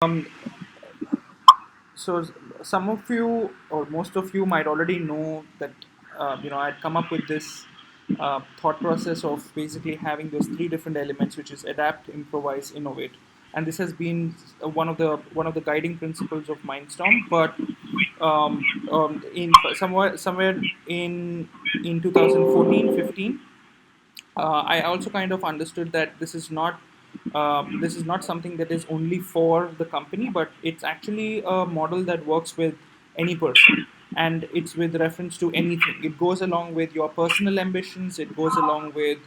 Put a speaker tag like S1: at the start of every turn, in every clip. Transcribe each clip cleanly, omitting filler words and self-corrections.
S1: Um, so some of you or most of you might already know that I'd come up with this thought process of basically having those three different elements, which is adapt, improvise, innovate, and this has been one of the guiding principles of Mindstorm. But in somewhere in 2014-15, I also kind of understood that this is not something that is only for the company, but it's actually a model that works with any person, and it's with reference to anything. It goes along with your personal ambitions. It goes along with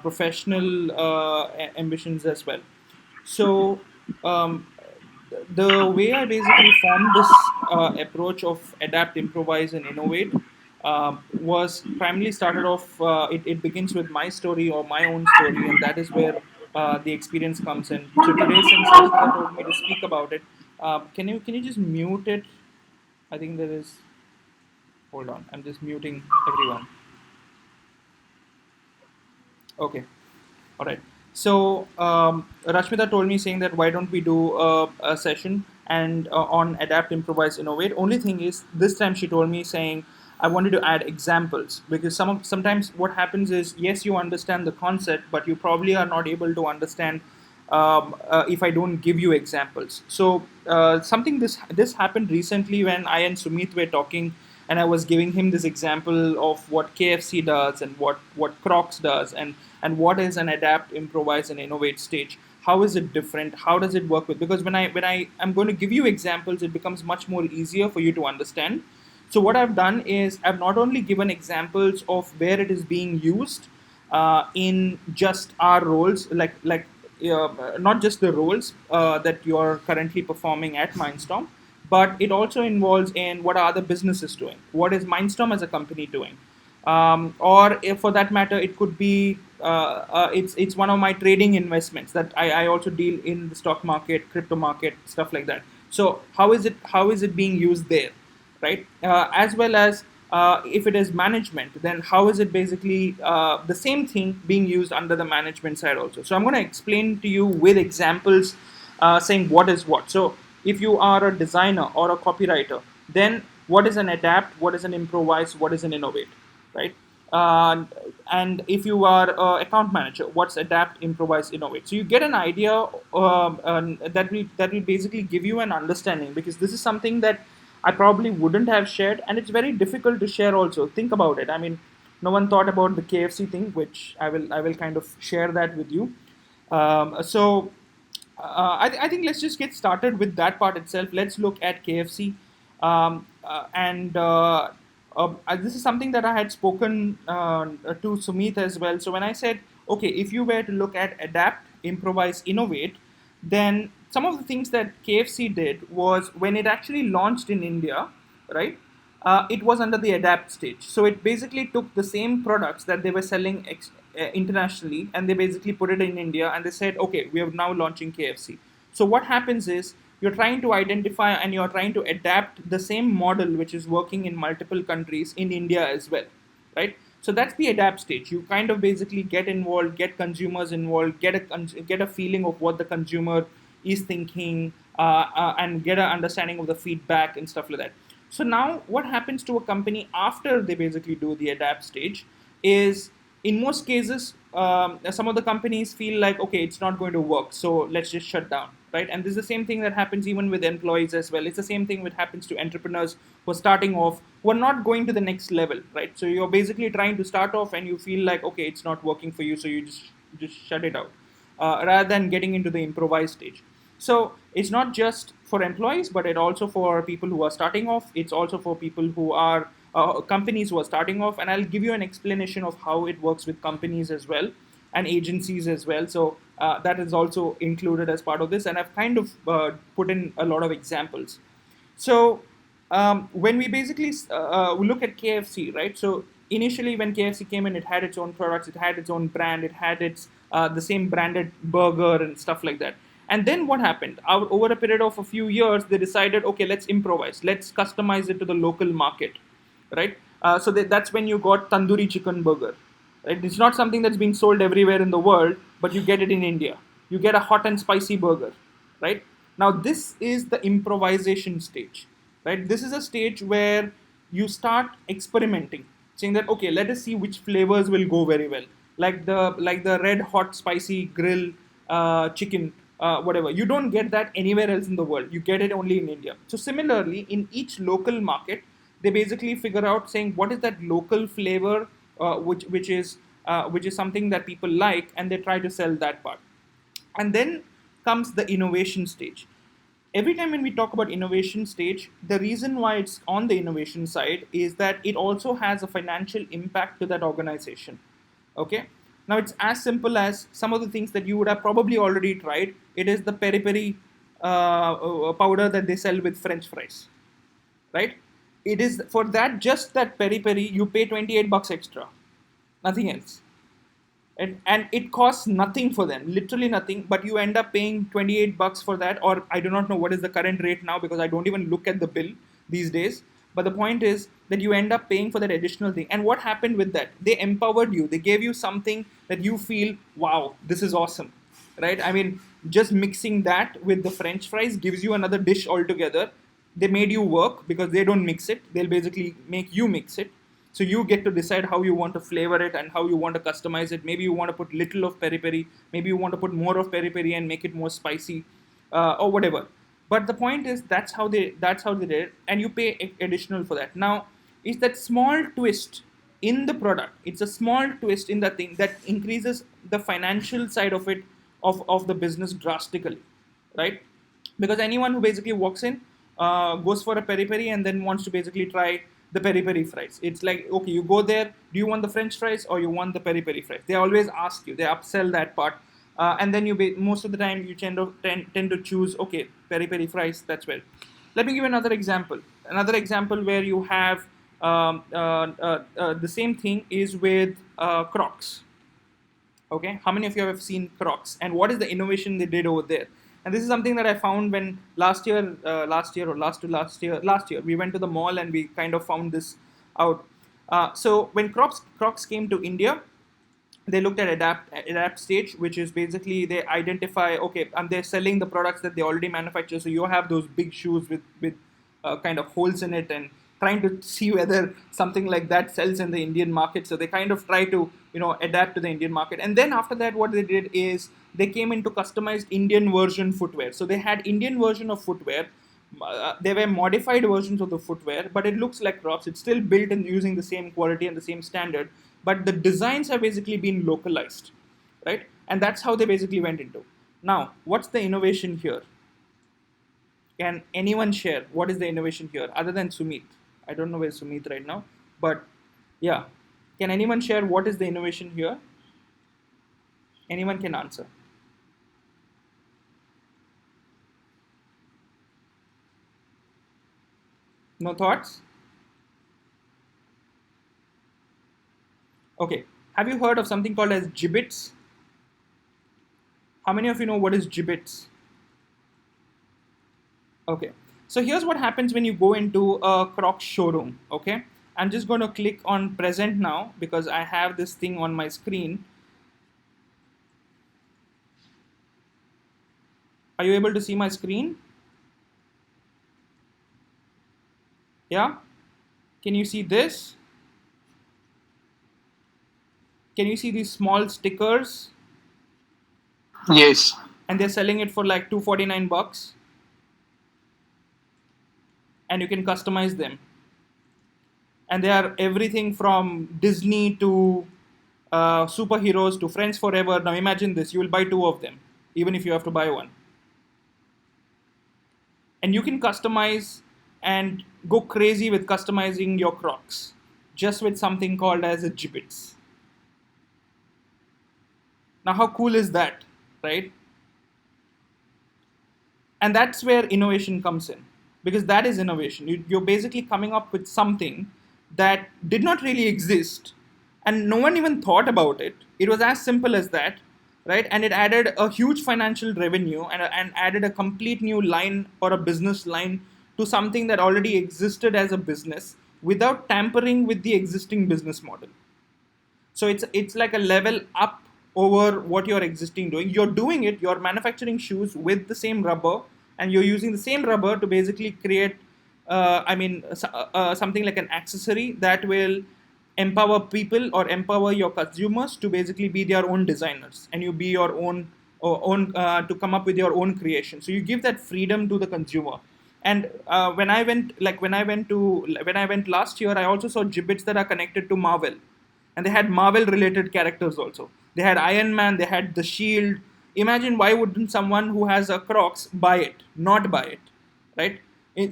S1: professional ambitions as well. So um, the way I basically formed this approach of adapt, improvise, and innovate was primarily started off. It begins with my story or my own story, and that is where the experience comes in. So today, since Rashmita told me to speak about it, can you just mute it? I think there is. Hold on, I'm just muting everyone. Okay. All right. So Rashmita told me saying that why don't we do a session and on adapt, improvise, innovate. Only thing is this time she told me saying I wanted to add examples because sometimes what happens is yes you understand the concept but you probably are not able to understand if I don't give you examples. So something this happened recently when I and Sumit were talking, and I was giving him this example of what KFC does and what Crocs does, and what is an adapt, improvise, and innovate stage. How is it different? How does it work with? Because when I am going to give you examples, it becomes much more easier for you to understand. So what I've done is I've not only given examples of where it is being used in just our roles, not just the roles that you're currently performing at Mindstorm, but it also involves in what are other businesses doing, what is Mindstorm as a company doing, or if for that matter it could be it's one of my trading investments that I also deal in the stock market, crypto market, stuff like that. So how is it being used there, right? As well as if it is management, then how is it basically the same thing being used under the management side also. So I'm going to explain to you with examples saying what is what. So if you are a designer or a copywriter, then what is an adapt, what is an improvise, what is an innovate, right? uh, and if you are account manager, what's adapt, improvise, innovate. So you get an idea that will basically give you an understanding, because this is something that I probably wouldn't have shared, and it's very difficult to share also. Think about it. I mean, no one thought about the KFC thing, which I will kind of share that with you. I think let's just get started with that part itself. Let's look at KFC. And This is something that I had spoken to Sumit as well. So when I said, okay, if you were to look at adapt, improvise, innovate, then some of the things that KFC did was when it actually launched in India, right? It was under the adapt stage. So it basically took the same products that they were selling internationally, and they basically put it in India, and they said, okay, we are now launching KFC. So what happens is you're trying to identify and you're trying to adapt the same model which is working in multiple countries in India as well, right? So that's the adapt stage. You kind of basically get involved, get consumers involved, get a feeling of what the consumer is thinking, and get an understanding of the feedback and stuff like that. So now, what happens to a company after they basically do the adapt stage is, in most cases, some of the companies feel like, okay, it's not going to work, so let's just shut down, right? And this is the same thing that happens even with employees as well. It's the same thing that happens to entrepreneurs who are starting off, who are not going to the next level, right? So you're basically trying to start off, and you feel like, okay, it's not working for you, so you just shut it out, rather than getting into the improvised stage. So it's not just for employees, but it also for people who are starting off. It's also for people who are companies who are starting off, and I'll give you an explanation of how it works with companies as well and agencies as well. So that is also included as part of this, and I've kind of put in a lot of examples. So when we basically we look at KFC, right? So initially, when KFC came in, it had its own products, it had its own brand, it had its the same branded burger and stuff like that. And then what happened? Over a period of a few years, they decided, okay, let's improvise, let's customize it to the local market, right? That's when you got tandoori chicken burger, right? It's not something that's being sold everywhere in the world, but you get it in India. You get a hot and spicy burger, right? Now this is the improvisation stage, right? This is a stage where you start experimenting, saying that okay, let us see which flavors will go very well, like the red hot spicy grill chicken, whatever. You don't get that anywhere else in the world. You get it only in India. So similarly, in each local market, they basically figure out saying what is that local flavor, which is something that people like, and they try to sell that part. And then comes the innovation stage. Every time when we talk about innovation stage, the reason why it's on the innovation side is that it also has a financial impact to that organization. Okay. Now it's as simple as some of the things that you would have probably already tried. It is the peri peri powder that they sell with French fries, right? It is for that, just that peri peri, you pay 28 bucks extra, nothing else. And it costs nothing for them, literally nothing, but you end up paying 28 bucks for that. Or I do not know what is the current rate now, because I don't even look at the bill these days. But the point is that you end up paying for that additional thing. And what happened with that? They empowered you, they gave you something that you feel, wow, this is awesome, right? I mean, just mixing that with the French fries gives you another dish altogether. They made you work because they don't mix it, they'll basically make you mix it. So you get to decide how you want to flavor it and how you want to customize it. Maybe you want to put little of peri peri, maybe you want to put more of peri peri and make it more spicy, or whatever. But the point is, that's how they did it, and you pay additional for that. Now, it's that small twist in the product. It's a small twist in the thing that increases the financial side of it, of the business drastically, right? Because anyone who basically walks in, goes for a peri peri and then wants to basically try the peri peri fries. It's like, okay, you go there, do you want the French fries or you want the peri peri fries? They always ask you, they upsell that part. And then most of the time you tend to choose, okay, peri peri fries, that's well. Let me give you another example. Another example where you have the same thing is with Crocs. Okay, how many of you have seen Crocs, and what is the innovation they did over there? And this is something that I found when last year or last year we went to the mall and we kind of found this out. So when Crocs came to India, they looked at adapt stage, which is basically they identify, okay, and they're selling the products that they already manufacture. So you have those big shoes with kind of holes in it, and trying to see whether something like that sells in the Indian market. So they kind of try to adapt to the Indian market. And then after that, what they did is they came into customized Indian version footwear. So they had Indian version of footwear. They were modified versions of the footwear, but it looks like Crocs. It's still built and using the same quality and the same standard, but the designs have basically been localized, right? And that's how they basically went into. Now, what's the innovation here? Can anyone share what is the innovation here other than Sumit? I don't know where Sumit right now, but yeah, can anyone share what is the innovation here? Anyone can answer. No thoughts? Okay. Have you heard of something called as gibbets? How many of you know what is gibbets? Okay. So here's what happens when you go into a Crocs showroom. Okay. I'm just going to click on present now because I have this thing on my screen. Are you able to see my screen? Yeah? Can you see this? Can you see these small stickers?
S2: Yes.
S1: And they're selling it for like 249 bucks. And you can customize them. And they are everything from Disney to superheroes to Friends Forever. Now imagine this, you will buy two of them, even if you have to buy one. And you can customize and go crazy with customizing your Crocs just with something called as a gibbets. Now how cool is that, right? And that's where innovation comes in, because that is innovation. You're basically coming up with something that did not really exist and no one even thought about it. It was as simple as that, right? And it added a huge financial revenue and added a complete new line or a business line to something that already existed as a business without tampering with the existing business model. So it's like a level up over what you're existing doing. You're doing it, you're manufacturing shoes with the same rubber, and you're using the same rubber to basically create, something like an accessory that will empower people or empower your consumers to basically be their own designers, and you be your own to come up with your own creation. So you give that freedom to the consumer. And when I went last year, I also saw gibbets that are connected to Marvel, and they had Marvel related characters also. They had Iron Man, they had the Shield. Imagine, why wouldn't someone who has a Crocs buy it, not buy it, right?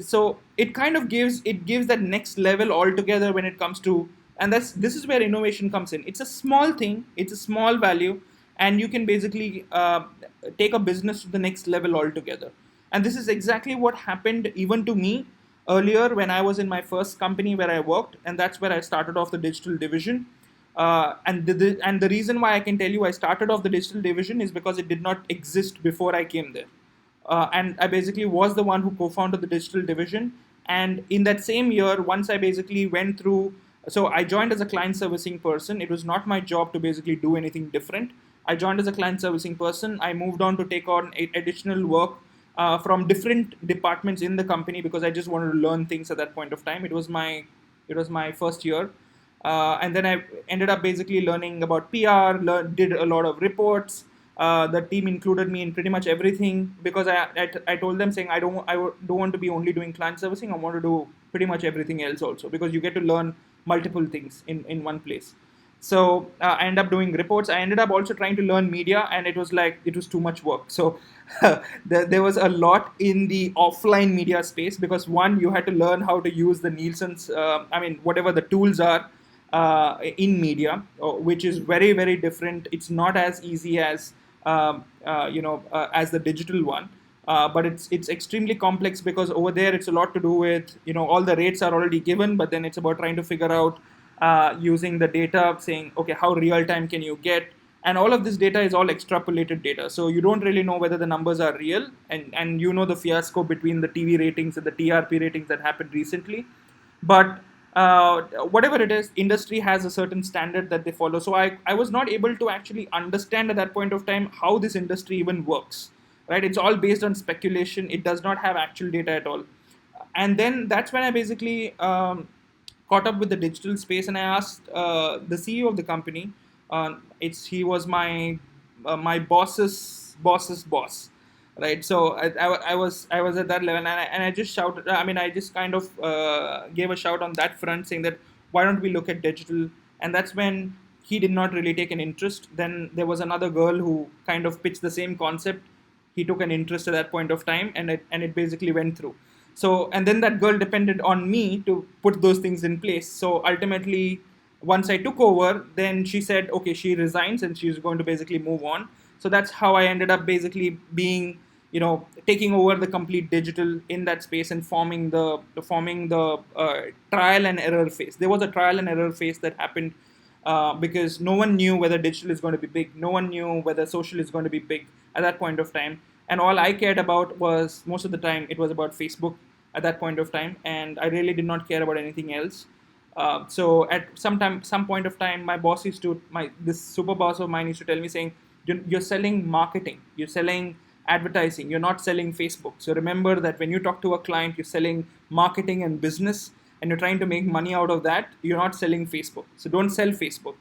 S1: So it kind of gives that next level altogether when it comes to, and this is where innovation comes in. It's a small thing, it's a small value, and you can basically take a business to the next level altogether. And this is exactly what happened even to me earlier when I was in my first company where I worked, and that's where I started off the digital division. And the reason why I can tell you I started off the digital division is because it did not exist before I came there. And I basically was the one who co-founded the digital division. And in that same year, once I basically went through, so I joined as a client servicing person. It was not my job to basically do anything different. I joined as a client servicing person. I moved on to take on additional work from different departments in the company because I just wanted to learn things at that point of time. It was my first year, and then I ended up basically learning about PR. Did a lot of reports. The team included me in pretty much everything because I told them saying don't want to be only doing client servicing. I want to do pretty much everything else also because you get to learn multiple things in one place. So I ended up doing reports. I ended up also trying to learn media, and it was too much work. So there was a lot in the offline media space because one, you had to learn how to use the Nielsen's, whatever the tools are in media, which is very very different. It's not as easy as the digital one. But it's extremely complex because over there it's a lot to do with all the rates are already given, but then it's about trying to figure out using the data, saying okay, how real time can you get, and all of this data is all extrapolated data, so you don't really know whether the numbers are real, and the fiasco between the TV ratings and the TRP ratings that happened recently. But whatever it is, industry has a certain standard that they follow. So I was not able to actually understand at that point of time how this industry even works, right? It's all based on speculation. It does not have actual data at all. And then that's when I basically caught up with the digital space, and I asked the CEO of the company. He was my boss's boss, right? So I was at that level, and I just shouted. I just kind of gave a shout on that front, saying that why don't we look at digital? And that's when he did not really take an interest. Then there was another girl who kind of pitched the same concept. He took an interest at that point of time, and it basically went through. So, and then that girl depended on me to put those things in place. So ultimately, once I took over, then she said, okay, she resigns and she's going to basically move on. So that's how I ended up basically being, taking over the complete digital in that space and forming the trial and error phase. There was a trial and error phase that happened because no one knew whether digital is going to be big. No one knew whether social is going to be big at that point of time. And all I cared about was, most of the time, it was about Facebook at that point of time, and I really did not care about anything else. So at some point of time, my boss this super boss of mine used to tell me saying, you're selling marketing, you're selling advertising, you're not selling Facebook. So remember that when you talk to a client, you're selling marketing and business, and you're trying to make money out of that. You're not selling Facebook. So don't sell Facebook.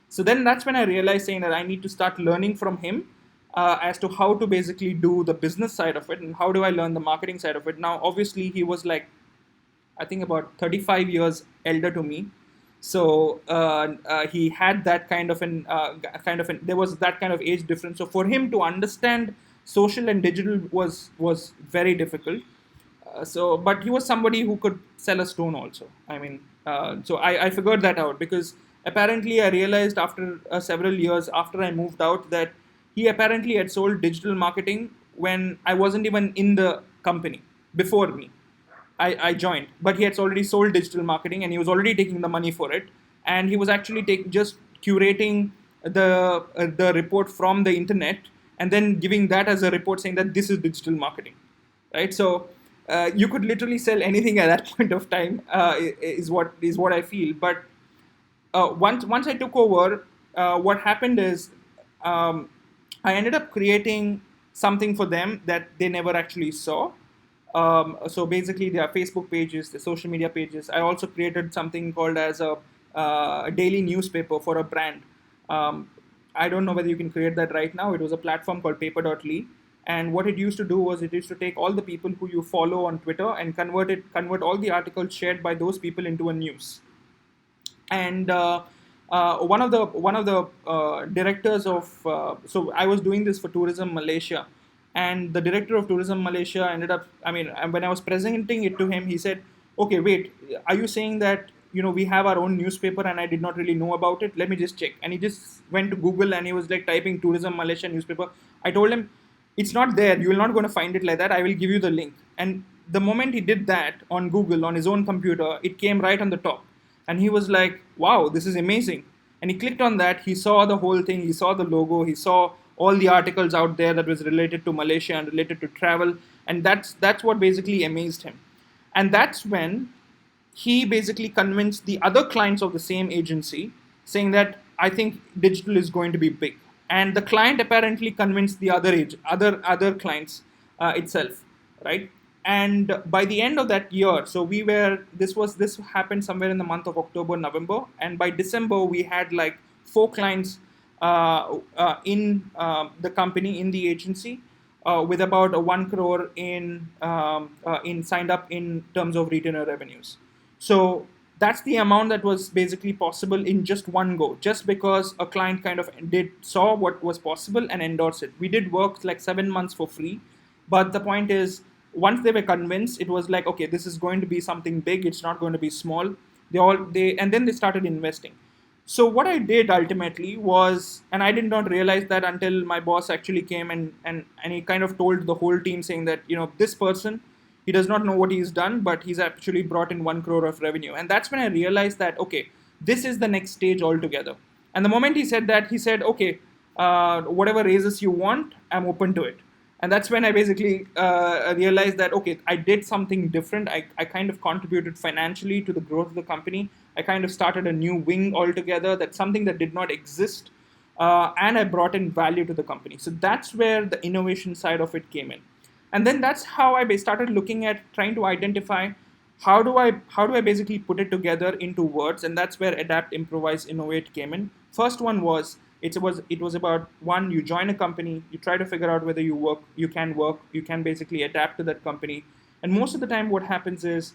S1: So then that's when I realized saying that I need to start learning from him as to how to basically do the business side of it and how do I learn the marketing side of it. Now, obviously, he was like, I think about 35 years elder to me. So he had that there was that kind of age difference. So for him to understand social and digital was very difficult. But he was somebody who could sell a stone also. So I figured that out because apparently I realized after several years after I moved out that he apparently had sold digital marketing when I wasn't even in the company before me. I joined, but he had already sold digital marketing and he was already taking the money for it. And he was actually just curating the report from the internet and then giving that as a report saying that this is digital marketing, right? So you could literally sell anything at that point of time, is what I feel. But once I took over, what happened is I ended up creating something for them that they never actually saw. So basically, their Facebook pages, the social media pages. I also created something called as a daily newspaper for a brand. Um, I don't know whether you can create that right now. It was a platform called paper.ly. And what it used to do was it used to take all the people who you follow on Twitter and convert all the articles shared by those people into a news. And one of the directors of so I was doing this for Tourism Malaysia, and the director of Tourism Malaysia ended up. I mean, when I was presenting it to him, he said, "Okay, wait, are you saying that we have our own newspaper and I did not really know about it? Let me just check." And he just went to Google and he was like typing Tourism Malaysia newspaper. I told him, it's not there. You're not going to find it like that. I will give you the link. And the moment he did that on Google on his own computer, it came right on the top. And he was like, wow, this is amazing. And he clicked on that. He saw the whole thing. He saw the logo. He saw all the articles out there that was related to Malaysia and related to travel. And that's what basically amazed him. And that's when he basically convinced the other clients of the same agency, saying that I think digital is going to be big. And the client apparently convinced the other clients itself, right? And by the end of that year, so this happened somewhere in the month of October, November, and by December we had like 4 clients in the company, in the agency, with about a 1 crore in signed up in terms of retainer revenues. So that's the amount that was basically possible in just one go, just because a client kind of saw what was possible and endorsed it. We did work like 7 months for free, but the point is, once they were convinced, it was like, okay, this is going to be something big. It's not going to be small. And then they started investing. So what I did ultimately was, and I did not realize that until my boss actually came and he kind of told the whole team, saying that, this person, he does not know what he's done, but he's actually brought in 1 crore of revenue. And that's when I realized that, okay, this is the next stage altogether. And the moment he said that, he said, okay, whatever raises you want, I'm open to it. And that's when I basically realized that, okay, I did something different. I kind of contributed financially to the growth of the company. I kind of started a new wing altogether. That's something that did not exist. And I brought in value to the company. So that's where the innovation side of it came in. And then that's how I started looking at trying to identify how do I basically put it together into words. And that's where Adapt, Improvise, Innovate came in. First one was, it was about, one, you join a company, you try to figure out whether you can basically adapt to that company. And most of the time what happens is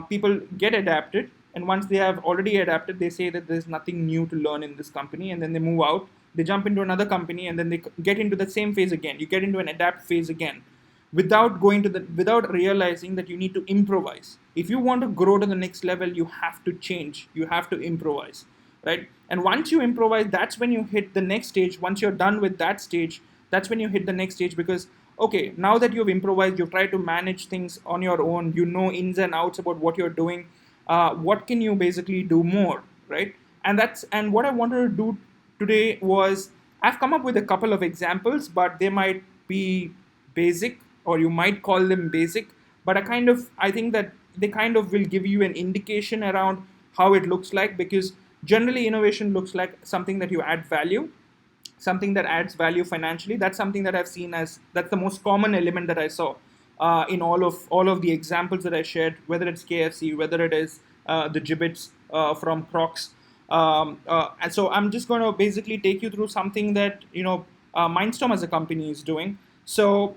S1: people get adapted, and once they have already adapted, they say that there's nothing new to learn in this company, and then they move out, they jump into another company, and then they get into the same phase again. You get into an adapt phase again, without realizing that you need to improvise. If you want to grow to the next level, you have to change, you have to improvise, right? And once you improvise, that's when you hit the next stage. Once you're done with that stage, that's when you hit the next stage, because okay, now that you've improvised, you've tried to manage things on your own, you know ins and outs about what you're doing, what can you basically do more, right? And what I wanted to do today was, I've come up with a couple of examples, but they might be basic, or you might call them basic, but I think that they kind of will give you an indication around how it looks like, because generally innovation looks like something that you add value, something that adds value financially. That's something that I've seen as, that's the most common element that I saw in all of the examples that I shared, whether it's KFC, whether it is the gibbets from Crocs. And so I'm just going to basically take you through something that Mindstorm as a company is doing. So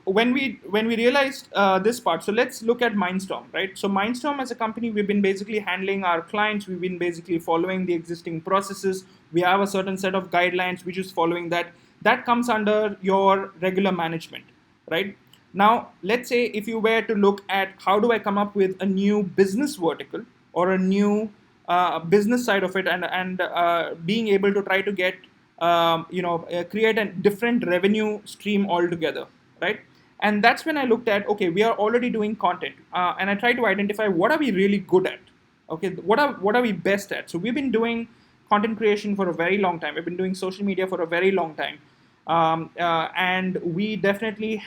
S1: when we realized this part, so let's look at Mindstorm, right? So Mindstorm as a company, we've been basically handling our clients. We've been basically following the existing processes. We have a certain set of guidelines, which is following that. That comes under your regular management, right? Now, let's say if you were to look at how do I come up with a new business vertical or a new business side of it, and being able to try to get create a different revenue stream altogether, right? And that's when I looked at, okay, we are already doing content, and I tried to identify what are we really good at. Okay, what are we best at? So we've been doing content creation for a very long time. We've been doing social media for a very long time. And we definitely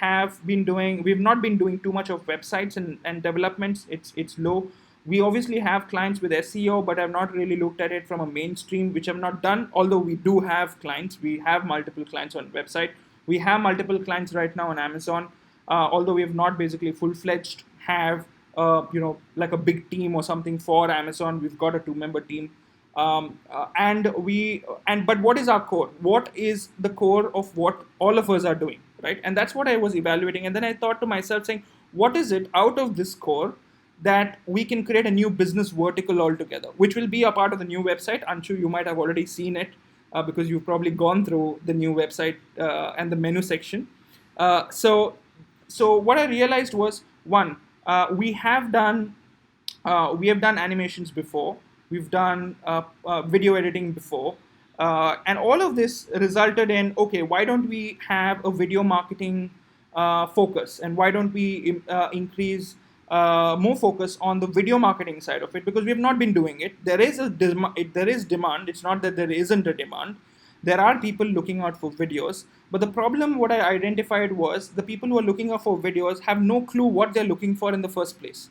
S1: we've not been doing too much of websites and developments. It's low. We obviously have clients with SEO, but I've not really looked at it from a mainstream, which I've not done. Although we do have clients, we have multiple clients on website. We have multiple clients right now on Amazon, although we have not basically full-fledged have like a big team or something for Amazon. We've got a 2-member team, but what is our core? What is the core of what all of us are doing, right? And that's what I was evaluating. And then I thought to myself, saying, what is it out of this core that we can create a new business vertical altogether, which will be a part of the new website. Anshu, you might have already seen it because you've probably gone through the new website and the menu section. So what I realized was, one, we have done animations before. We've done video editing before. And all of this resulted in, okay, why don't we have a video marketing focus? And why don't we increase more focus on the video marketing side of it? Because we have not been doing it. There is demand. It's not that there isn't a demand. There are people looking out for videos. But the problem, what I identified was, the people who are looking out for videos have no clue what they're looking for in the first place.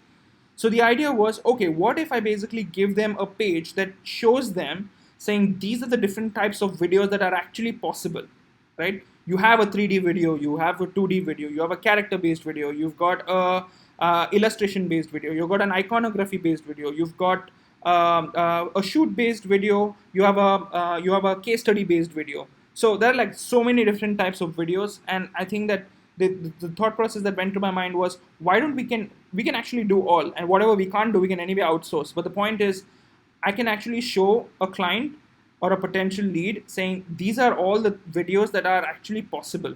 S1: So the idea was, okay, what if I basically give them a page that shows them, saying these are the different types of videos that are actually possible, right? You have a 3D video, you have a 2D video, you have a character-based video, you've got a illustration-based video, you've got an iconography-based video, you've got a shoot-based video, you have a case study-based video. So there are like so many different types of videos, and I think that the thought process that went to my mind was, why don't we can actually do all, and whatever we can't do, we can anyway outsource. But the point is, I can actually show a client or a potential lead saying, these are all the videos that are actually possible,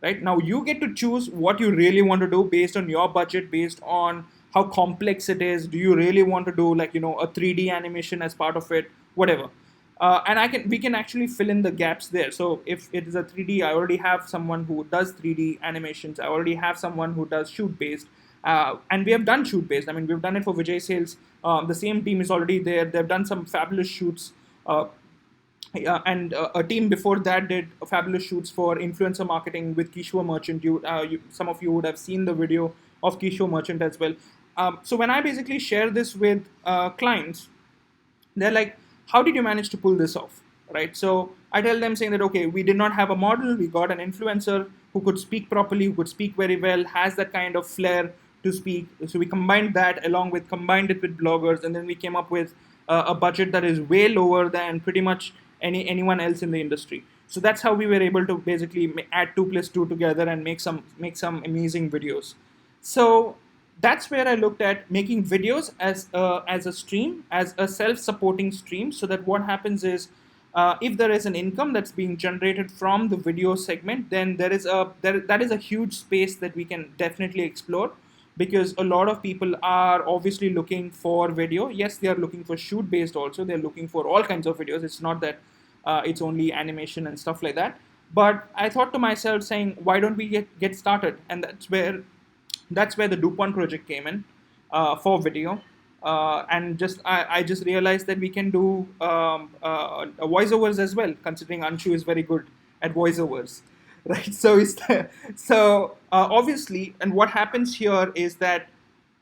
S1: right? Now you get to choose what you really want to do based on your budget, based on how complex it is. Do you really want to do, like, a 3D animation as part of it, whatever. And we can actually fill in the gaps there. So if it is a 3D, I already have someone who does 3D animations. I already have someone who does shoot-based. And we have done shoot-based. I mean, we've done it for Vijay Sales. The same team is already there. They've done some fabulous shoots. And a team before that did fabulous shoots for influencer marketing with Kishore Merchant. Some of you would have seen the video of Kishore Merchant as well. So when I basically share this with clients, they're like, how did you manage to pull this off, right? So I tell them, saying that, okay, we did not have a model. We got an influencer who could speak properly, who could speak very well, has that kind of flair to speak. So we combined it with bloggers, and then we came up with a budget that is way lower than pretty much anyone else in the industry. So that's how we were able to basically add 2 plus 2 together and make some amazing videos. So that's where I looked at making videos as a stream, as a self-supporting stream, so that what happens is, if there is an income that's being generated from the video segment, then that is a huge space that we can definitely explore, because a lot of people are obviously looking for video. Yes, they are looking for shoot-based also. They're looking for all kinds of videos. It's not that it's only animation and stuff like that. But I thought to myself, saying, why don't we get started? And that's where the DuPont project came in for video. And I just realized that we can do voiceovers as well, considering Anshu is very good at voiceovers, right? So obviously, and what happens here is that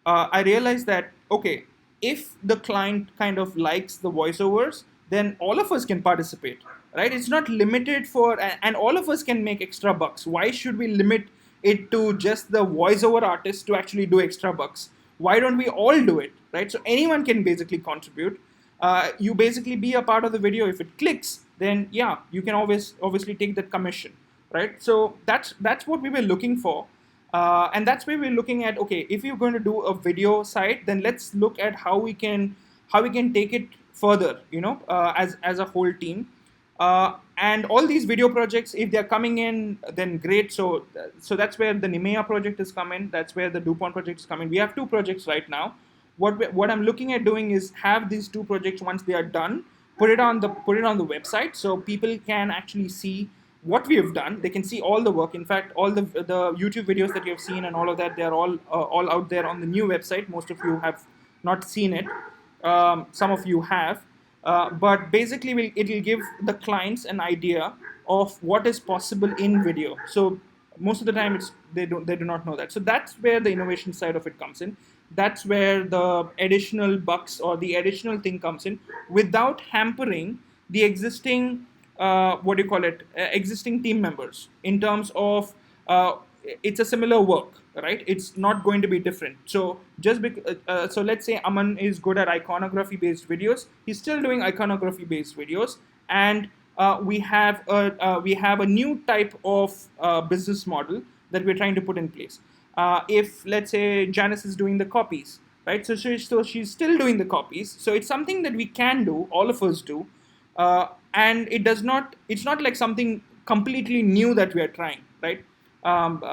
S1: I realized that, okay, if the client kind of likes the voiceovers, then all of us can participate, right? It's not limited and all of us can make extra bucks. Why should we limit it to just the voiceover artist to actually do extra bucks? Why don't we all do it, right? So anyone can basically contribute. You basically be a part of the video. If it clicks, then yeah, you can obviously take that commission, right? So that's what we were looking for. And that's where we're looking at, okay, if you're going to do a video site, then let's look at how we can take it further, as a whole team. And all these video projects, if they're coming in, then great. So that's where the Nimea project is coming. That's where the DuPont project is coming. We have 2 projects right now. What I'm looking at doing is have these 2 projects, once they are done, put it on the website, so people can actually see what we have done. They can see all the work. In fact, all the YouTube videos that you have seen and all of that, they are all out there on the new website. Most of you have not seen it. Some of you have. But basically, it will give the clients an idea of what is possible in video. So most of the time, they do not know that. So that's where the innovation side of it comes in. That's where the additional bucks or the additional thing comes in, without hampering the existing what do you call it, existing team members in terms of it's a similar work, right? It's not going to be different. So just so let's say Aman is good at iconography based videos, he's still doing iconography based videos, and we have a new type of business model that we're trying to put in place. If let's say Janice is doing the copies, right? So she's still doing the copies. So it's something that we can do, all of us do, and it's not like something completely new that we are trying, right?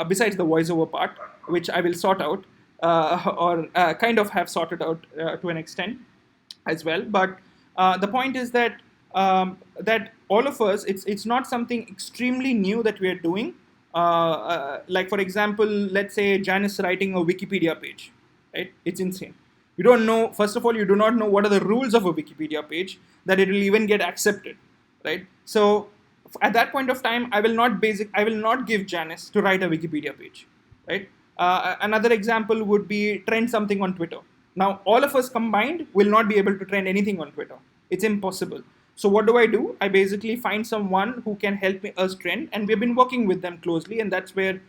S1: Besides the voiceover part, which I will sort out, or kind of have sorted out to an extent as well. But the point is that that all of us, it's not something extremely new that we are doing. Like for example, let's say Janice writing a Wikipedia page, right? It's insane. You don't know. First of all, you do not know what are the rules of a Wikipedia page that it will even get accepted, right? So at that point of time, I will not give Janice to write a Wikipedia page, right? Another example would be trend something on Twitter. Now, all of us combined will not be able to trend anything on Twitter. It's impossible. So what do? I basically find someone who can help us trend, and we've been working with them closely, and that's where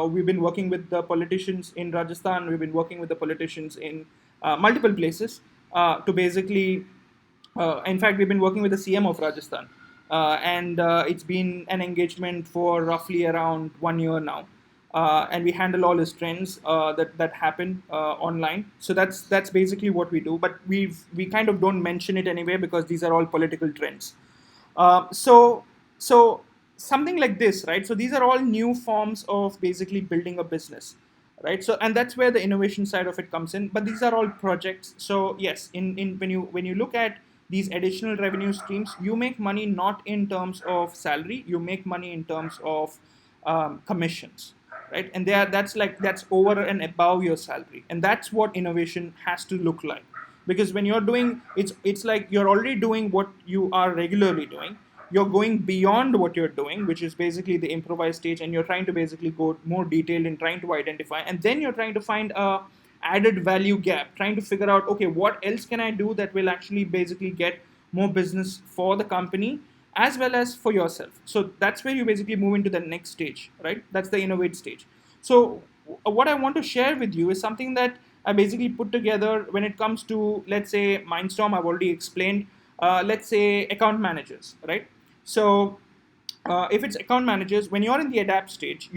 S1: we've been working with the politicians in Rajasthan. We've been working with the politicians in multiple places to basically. In fact, we've been working with the CM of Rajasthan, and it's been an engagement for roughly around 1 year now. And we handle all his trends that happen online. So that's basically what we do. But we kind of don't mention it anyway because these are all political trends. So something like this, right? So these are all new forms of basically building a business, right? So and that's where the innovation side of it comes in. But these are all projects. So yes, in when you look at these additional revenue streams, you make money not in terms of salary, you make money in terms of commissions, right? And that's over and above your salary, and that's what innovation has to look like. Because when you're doing it's like you're already doing what you are regularly doing, you're going beyond what you're doing, which is basically the improvise stage, and you're trying to basically go more detailed in trying to identify, and then you're trying to find a added value gap, trying to figure out, okay, what else can I do that will actually basically get more business for the company as well as for yourself. So that's where you basically move into the next stage, right? That's the innovate stage. So what I want to share with you is something that I basically put together when it comes to, let's say, Mindstorm. I've already explained. Let's say account managers, right? So if it's account managers, when you're in the adapt stage,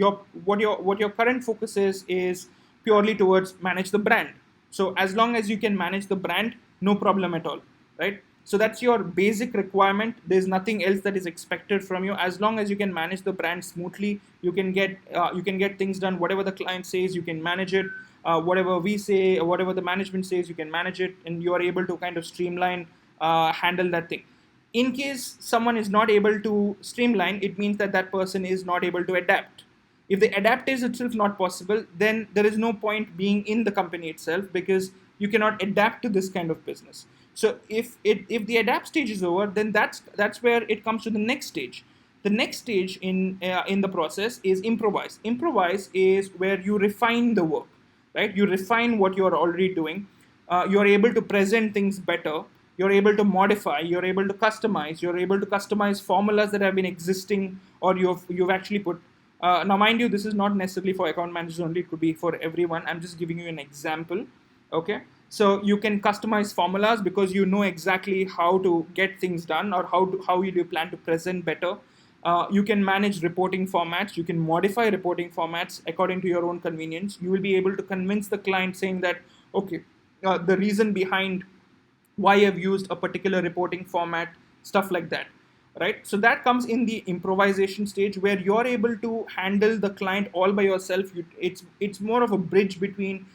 S1: what your current focus is purely towards manage the brand. So as long as you can manage the brand, no problem at all, right? So that's your basic requirement. There's nothing else that is expected from you. As long as you can manage the brand smoothly, you can get things done. Whatever the client says, you can manage it. Whatever we say, or whatever the management says, you can manage it, and you are able to kind of streamline, handle that thing. In case someone is not able to streamline, it means that that person is not able to adapt. If the adapt is itself not possible, then there is no point being in the company itself, because you cannot adapt to this kind of business. So if the adapt stage is over, then that's where it comes to the next stage. The next stage in the process is improvise. Improvise is where you refine the work, right? You refine what you are already doing. You are able to present things better. You're able to modify. You're able to customize. You're able to customize formulas that have been existing, or you've actually put. Now, mind you, this is not necessarily for account managers only. It could be for everyone. I'm just giving you an example. Okay, so you can customize formulas because you know exactly how to get things done, or how you plan to present better. You can manage reporting formats. You can modify reporting formats according to your own convenience. You will be able to convince the client saying that, okay, the reason behind why I've used a particular reporting format, stuff like that, right? So that comes in the improvisation stage, where you're able to handle the client all by yourself. It's more of a bridge between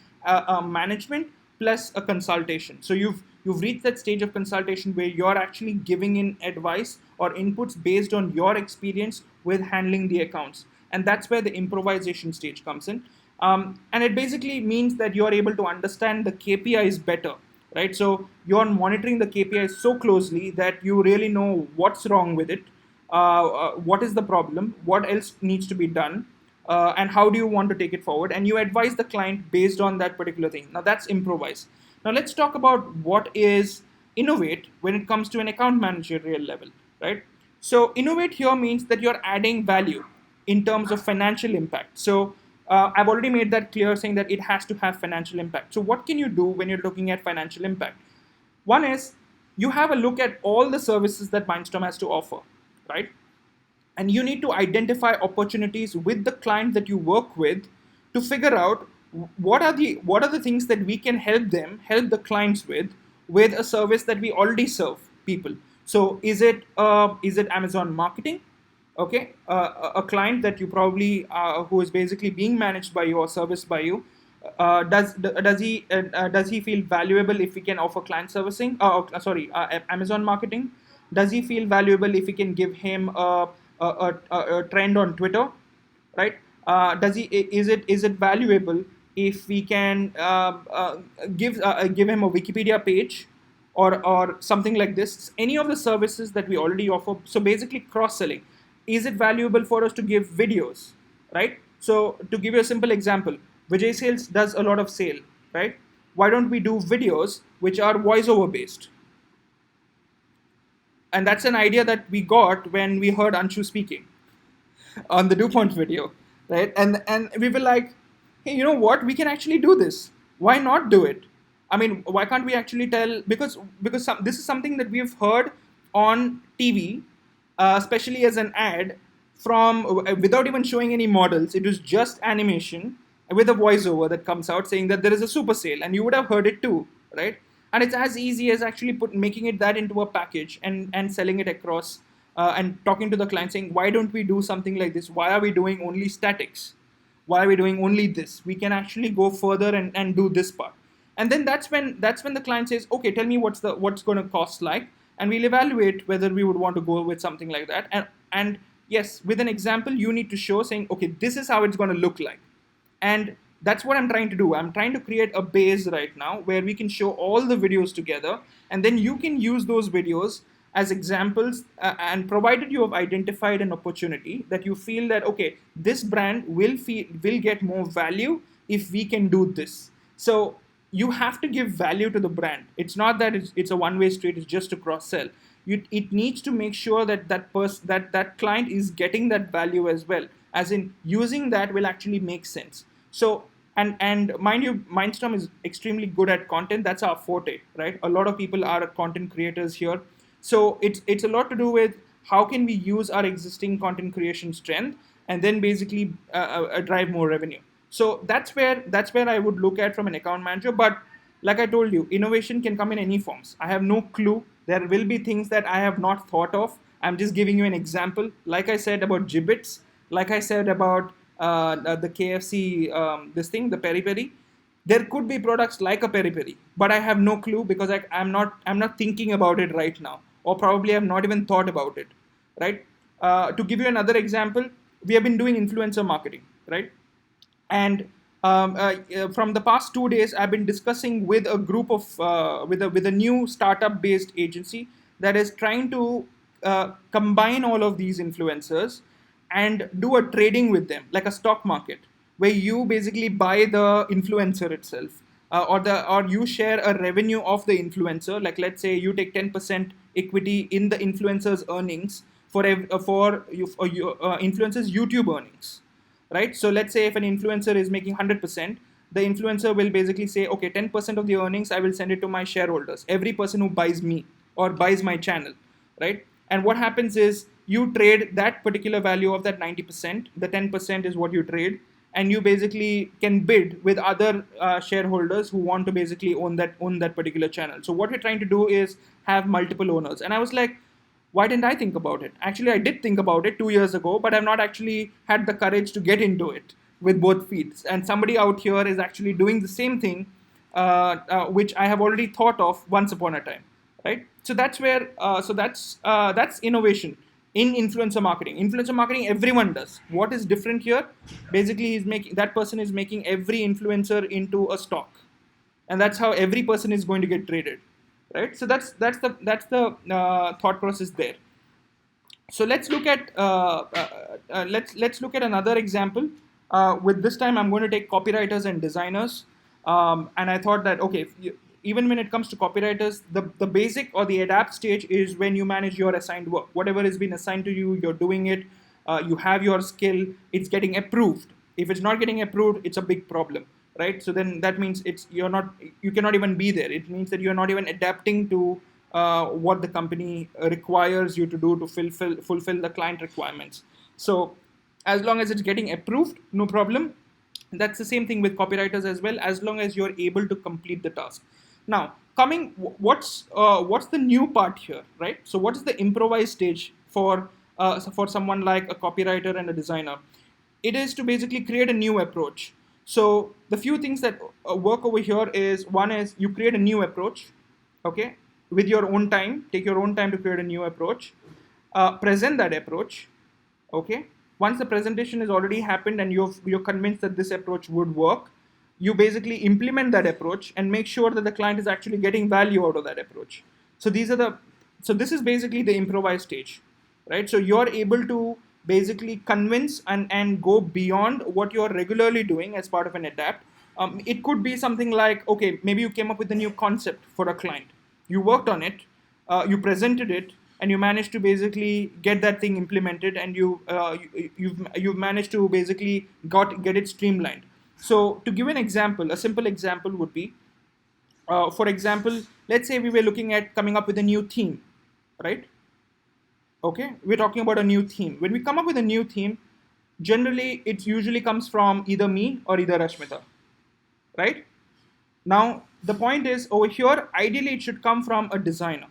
S1: management plus a consultation. So you've reached that stage of consultation where you're actually giving in advice or inputs based on your experience with handling the accounts, and that's where the improvisation stage comes in. And it basically means that you're able to understand the KPIs better, right? So you're monitoring the KPIs so closely that you really know what's wrong with it, what is the problem, what else needs to be done, and how do you want to take it forward, and you advise the client based on that particular thing. Now that's improvise. Now let's talk about what is innovate when it comes to an account managerial level, right? So innovate here means that you're adding value in terms of financial impact. So I've already made that clear, saying that it has to have financial impact. So what can you do when you're looking at financial impact? One is you have a look at all the services that Mindstorm has to offer, right? And you need to identify opportunities with the client that you work with to figure out what are the things that we can help the clients with a service that we already serve people. So is it Amazon marketing? Okay, a client that you probably who is basically being managed by you or serviced by you, does he feel valuable if we can offer client servicing, Amazon marketing? Does he feel valuable if we can give him a trend on Twitter, right? Does he is it valuable if we can give him a Wikipedia page, or something like this? Any of the services that we already offer. So basically, cross selling. Is it valuable for us to give videos, right? So to give you a simple example, Vijay Sales does a lot of sale, right? Why don't we do videos which are voiceover based? And that's an idea that we got when we heard Anshu speaking on the DuPont video, right? And we were like, hey, you know what? We can actually do this. Why not do it? I mean, why can't we actually tell? Because this is something that we've heard on TV, especially as an ad from without even showing any models. It was just animation with a voiceover that comes out saying that there is a super sale, and you would have heard it too, right? And it's as easy as actually making it that into a package and selling it across, and talking to the client saying, why don't we do something like this? Why are we doing only statics? Why are we doing only this? We can actually go further and do this part. And then that's when the client says, okay, tell me what's going to cost like, and we'll evaluate whether we would want to go with something like that. And yes, with an example, you need to show saying, okay, this is how it's going to look like. And that's what I'm trying to do. I'm trying to create a base right now where we can show all the videos together, and then you can use those videos as examples, and provided you have identified an opportunity that you feel that, okay, this brand will get more value if we can do this. So you have to give value to the brand. It's not that it's a one-way street. It's just to cross-sell. It needs to make sure that that client is getting that value as well, as in using that will actually make sense. So and mind you, Mindstorm is extremely good at content. That's our forte, right? A lot of people are content creators here. So it's a lot to do with how can we use our existing content creation strength and then basically drive more revenue. So that's where I would look at from an account manager. But like I told you, innovation can come in any forms. I have no clue. There will be things that I have not thought of. I'm just giving you an example. Like I said about gibbets, like I said about the KFC, the peri peri. There could be products like a peri peri, but I have no clue because I'm not thinking about it right now, or probably I've not even thought about it, right? To give you another example, we have been doing influencer marketing, right? And from the past 2 days, I've been discussing with a group of with a new startup based agency that is trying to combine all of these influencers and do a trading with them, like a stock market, where you basically buy the influencer itself, or you share a revenue of the influencer. Like, let's say you take 10% equity in the influencer's earnings for influencer's YouTube earnings, right? So let's say if an influencer is making 100%, the influencer will basically say, okay, 10% of the earnings I will send it to my shareholders, every person who buys me or buys my channel, right? And what happens is you trade that particular value of that 90%. The 10% is what you trade, and you basically can bid with other shareholders who want to basically own that particular channel. So what we're trying to do is have multiple owners. And I was like, why didn't I think about it? Actually, I did think about it 2 years ago, but I've not actually had the courage to get into it with both feet. And somebody out here is actually doing the same thing, which I have already thought of once upon a time, right? So that's where, that's innovation in influencer marketing. Influencer marketing, everyone does. What is different here? Basically, that person is making every influencer into a stock, and that's how every person is going to get traded, right? So that's the thought process there. So let's look at let's look at another example. With this time, I'm going to take copywriters and designers, and I thought that, okay, even when it comes to copywriters, the basic or the adapt stage is when you manage your assigned work. Whatever has been assigned to you, you're doing it. You have your skill. It's getting approved. If it's not getting approved, it's a big problem, right? So then that means you cannot even be there. It means that you're not even adapting to what the company requires you to do to fulfill the client requirements. So as long as it's getting approved, no problem. That's the same thing with copywriters as well, as long as you're able to complete the task. Now, what's the new part here, right? So what is the improvise stage for someone like a copywriter and a designer? It is to basically create a new approach. So the few things that work over here is, one is you create a new approach, okay, with your own time. Take your own time to create a new approach. Present that approach, okay. Once the presentation has already happened and you're convinced that this approach would work, you basically implement that approach and make sure that the client is actually getting value out of that approach. So this is basically the improvise stage, right? So you're able to basically convince and go beyond what you're regularly doing as part of an adapt. It could be something like, okay, maybe you came up with a new concept for a client. You worked on it, you presented it, and you managed to basically get that thing implemented, and you've managed to basically get it streamlined. So to give an example, a simple example would be, for example, let's say we were looking at coming up with a new theme, right? Okay, we're talking about a new theme. When we come up with a new theme, generally it usually comes from either me or either Rashmita, right? Now the point is, over here, ideally it should come from a designer.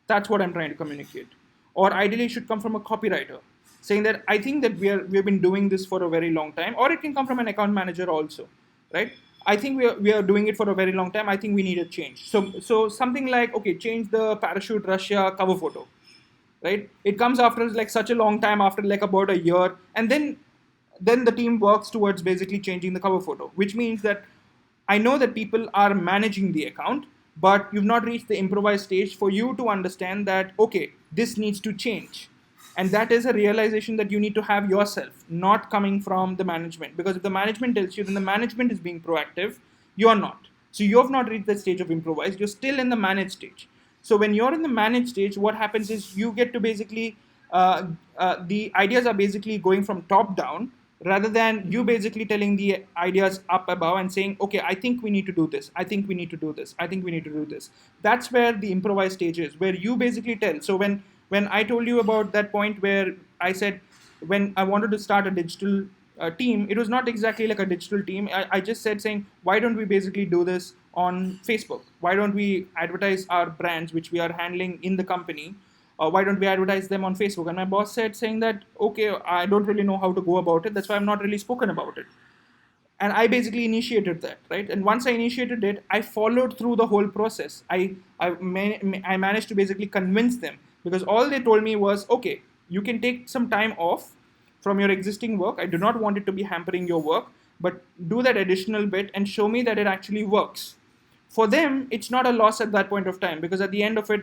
S1: That's what I'm trying to communicate. Or ideally it should come from a copywriter, saying that I think that we've been doing this for a very long time. Or it can come from an account manager also, right? I think we are doing it for a very long time. I think we need a change. So something like, okay, change the parachute Russia cover photo, right? It comes after like such a long time, after like about a year, and then the team works towards basically changing the cover photo, which means that I know that people are managing the account, but you've not reached the improvise stage for you to understand that, okay, this needs to change. And that is a realization that you need to have yourself, not coming from the management. Because if the management tells you, then the management is being proactive, you're not. So you have not reached that stage of improvise, you're still in the manage stage. So when you're in the manage stage, what happens is you get to basically, the ideas are basically going from top down, rather than you basically telling the ideas up above and saying, okay, I think we need to do this, I think we need to do this, I think we need to do this. That's where the improvise stage is, where you basically tell. So when I told you about that point where I said, when I wanted to start a digital team, it was not exactly like a digital team. I just said, saying, why don't we basically do this on Facebook? Why don't we advertise our brands which we are handling in the company? Why don't we advertise them on Facebook? And my boss said, saying that, okay, I don't really know how to go about it. That's why I'm not really spoken about it. And I basically initiated that, right? And once I initiated it, I followed through the whole process. I managed to basically convince them, because all they told me was, okay, you can take some time off from your existing work. I do not want it to be hampering your work, but do that additional bit and show me that it actually works. For them, it's not a loss at that point of time, because at the end of it,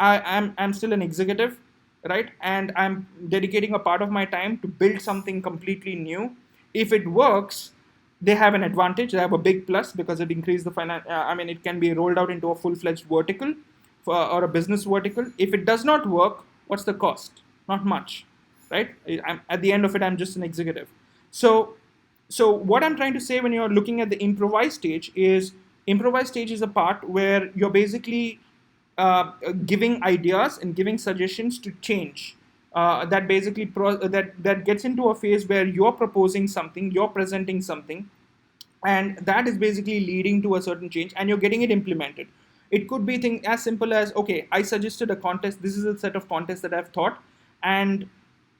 S1: I'm still an executive, right? And I'm dedicating a part of my time to build something completely new. If it works, they have an advantage. They have a big plus, because it increases the finance. It can be rolled out into a full-fledged vertical or a business vertical. If it does not work, what's the cost? Not much, right? At the end of it, I'm just an executive. So what I'm trying to say when you're looking at the improvise stage is a part where you're basically giving ideas and giving suggestions to change. That basically that gets into a phase where you're proposing something, you're presenting something, and that is basically leading to a certain change, and you're getting it implemented. It could be thing as simple as, okay, I suggested a contest. This is a set of contests that I've thought, and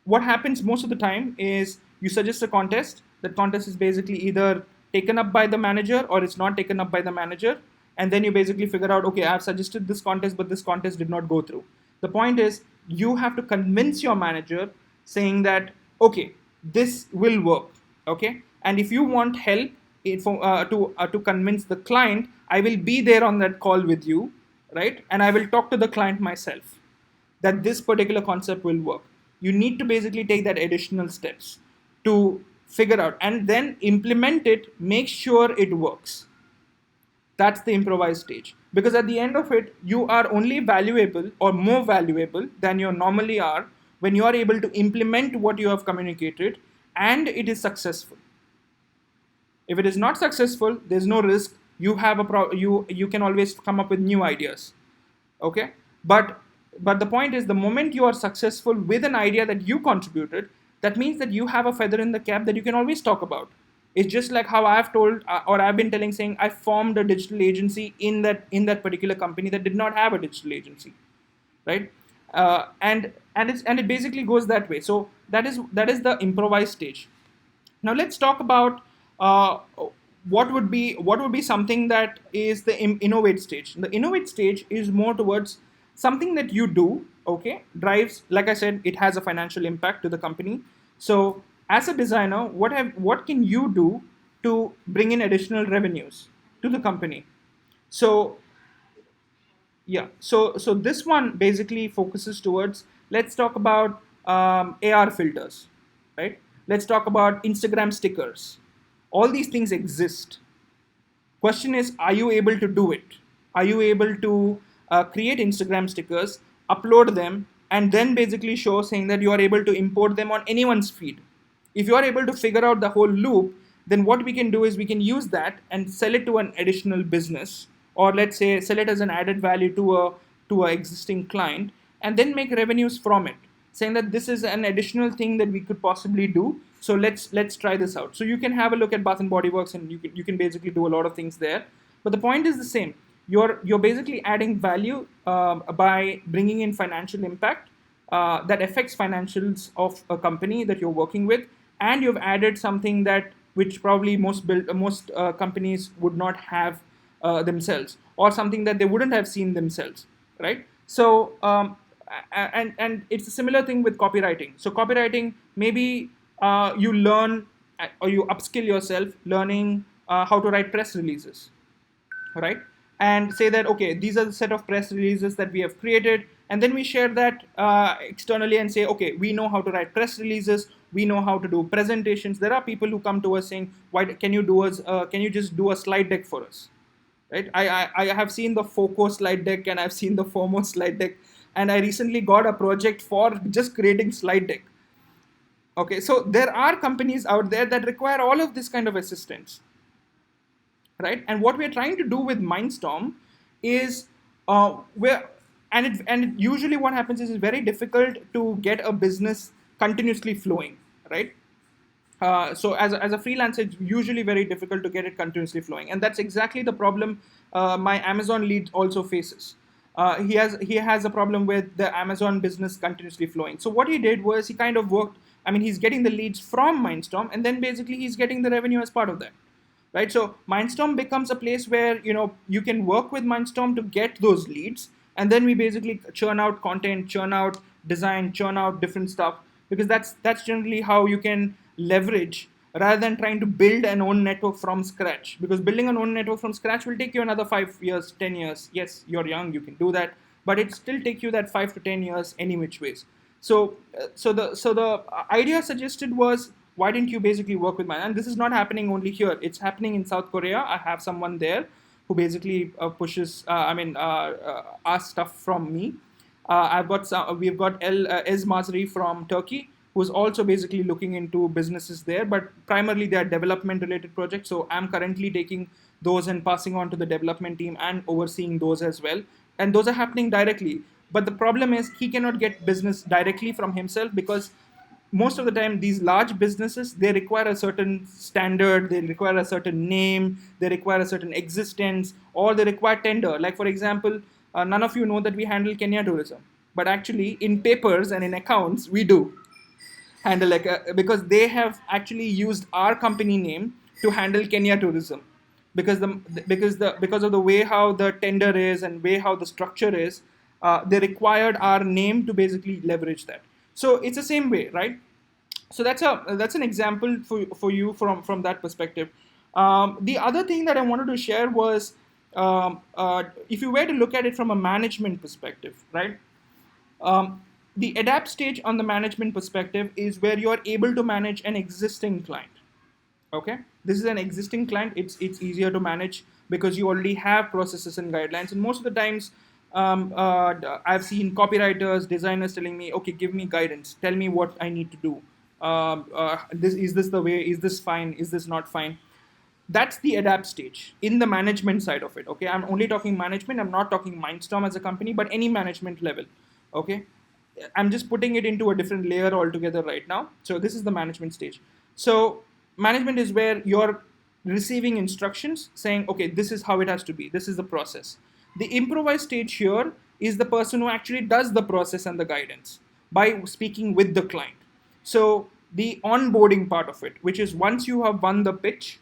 S1: what happens most of the time is you suggest a contest. That contest is basically either taken up by the manager or it's not taken up by the manager. And then you basically figure out, okay, I've suggested this contest, but this contest did not go through. The point is, you have to convince your manager, saying that, okay, this will work, okay? And if you want help to convince the client, I will be there on that call with you, right? And I will talk to the client myself that this particular concept will work. You need to basically take that additional steps to figure out and then implement it, make sure it works. That's the improvised stage. Because at the end of it, you are only valuable or more valuable than you normally are when you are able to implement what you have communicated and it is successful. If it is not successful, there's no risk. You have you can always come up with new ideas. Okay, but the point is, the moment you are successful with an idea that you contributed, that means that you have a feather in the cap that you can always talk about. It's just like how I've told or I've been telling, saying I formed a digital agency in that particular company that did not have a digital agency, right? And it basically goes that way. So that is the improvised stage. Now let's talk about what would be something that is the innovate stage. The innovate stage is more towards something that you do, okay, drives, like I said, it has a financial impact to the company. So as a designer, what can you do to bring in additional revenues to the company? So yeah, so this one basically focuses towards, let's talk about AR filters, right? Let's talk about Instagram stickers. All these things exist. Question is, are you able to do it? Are you able to create Instagram stickers, upload them, and then basically show, saying that you are able to import them on anyone's feed? If you are able to figure out the whole loop, then what we can do is we can use that and sell it to an additional business, or let's say sell it as an added value to a existing client, and then make revenues from it, saying that this is an additional thing that we could possibly do. So let's try this out. So you can have a look at Bath and Body Works, and you can basically do a lot of things there. But the point is the same. You're basically adding value by bringing in financial impact that affects financials of a company that you're working with, and you've added something that which probably most companies would not have themselves, or something that they wouldn't have seen themselves, right? So and it's a similar thing with copywriting. So copywriting, maybe you learn or you upskill yourself learning how to write press releases, right? And say that, okay, these are the set of press releases that we have created, and then we share that externally and say, okay, we know how to write press releases, we know how to do presentations. There are people who come to us saying, why can you do us can you just do a slide deck for us, right? I have seen the FOCO slide deck, and I've seen the FOMO slide deck, and I recently got a project for just creating slide deck. Okay, so there are companies out there that require all of this kind of assistance, right? And what we're trying to do with Mindstorm is where and usually what happens is it's very difficult to get a business continuously flowing, right? So as a freelancer, it's usually very difficult to get it continuously flowing, and that's exactly the problem my Amazon lead also faces. He has a problem with the Amazon business continuously flowing. So what he did was he kind of worked. I mean, he's getting the leads from Mindstorm, and then basically he's getting the revenue as part of that, right? So Mindstorm becomes a place where you can work with Mindstorm to get those leads, and then we basically churn out content, churn out design, churn out different stuff, because that's generally how you can leverage, rather than trying to build an own network from scratch. Because building an own network from scratch will take you another 5 years, 10 years. Yes, you're young, you can do that, but it still take you that 5 to 10 years any which ways. So idea suggested was, why didn't you basically work with mine? And this is not happening only here; it's happening in South Korea. I have someone there who basically pushes, asks stuff from me. We've got Ez Mazri from Turkey, who's also basically looking into businesses there, but primarily they are development related projects. So I'm currently taking those and passing on to the development team and overseeing those as well. And those are happening directly. But the problem is he cannot get business directly from himself, because most of the time these large businesses, they require a certain standard, they require a certain name, they require a certain existence, or they require tender. Like for example, none of you know that we handle Kenya tourism, but actually in papers and in accounts we do handle, like because they have actually used our company name to handle Kenya tourism, because because of the way how the tender is and way how the structure is, they required our name to basically leverage that. So it's the same way, right? So that's an example for you from that perspective. The other thing that I wanted to share was, if you were to look at it from a management perspective, right? The adapt stage on the management perspective is where you are able to manage an existing client. Okay, this is an existing client. It's easier to manage because you already have processes and guidelines. And most of the times, I've seen copywriters, designers telling me, okay, give me guidance, tell me what I need to do. This is this the way, is this fine, is this not fine? That's the adapt stage in the management side of it. Okay, I'm only talking management, I'm not talking Mindstorm as a company, but any management level. Okay, I'm just putting it into a different layer altogether right now. So this is the management stage. So management is where you're receiving instructions saying, okay, this is how it has to be, this is the process. The improvise stage here is the person who actually does the process and the guidance by speaking with the client. So the onboarding part of it, which is once you have won the pitch,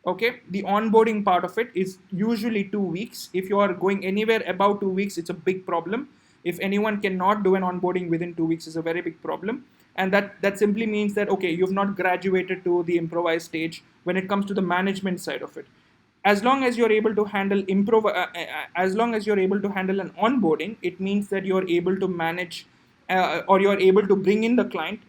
S1: okay, the onboarding part of it is usually 2 weeks. If you are going anywhere above 2 weeks, it's a big problem. If anyone cannot do an onboarding within 2 weeks, is a very big problem. And that simply means that, okay, you've not graduated to the improvise stage when it comes to the management side of it. As long as you're able to handle as long as you're able to handle an onboarding, it means that you're able to manage, or you're able to bring in the client.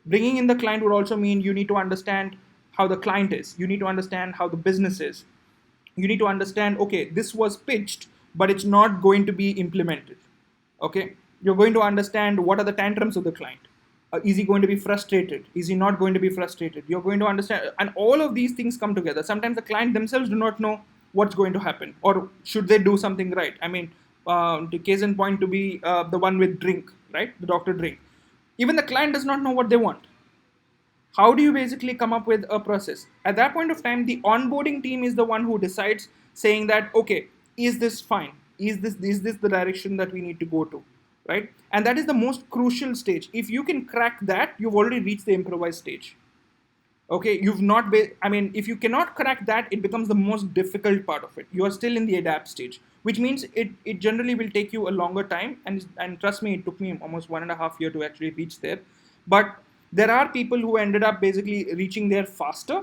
S1: Bringing in the client would also mean you need to understand how the client is, you need to understand how the business is, you need to understand, okay, this was pitched but it's not going to be implemented. Okay, you're going to understand what are the tantrums of the client. Is he going to be frustrated, is he not going to be frustrated? You're going to understand, and all of these things come together. Sometimes the client themselves do not know what's going to happen, or should they do something right. I mean, the case in point to be the one with drink, right, the doctor drink. Even the client does not know what they want. How do you basically come up with a process? At that point of time, the onboarding team is the one who decides, saying that, okay, is this fine, is this the direction that we need to go to, right? And that is the most crucial stage. If you can crack that, you've already reached the improvise stage. Okay, you've not been, I mean, if you cannot crack that, it becomes the most difficult part of it. You are still in the adapt stage, which means it generally will take you a longer time. And trust me, it took me almost 1.5 years to actually reach there. But there are people who ended up basically reaching there faster.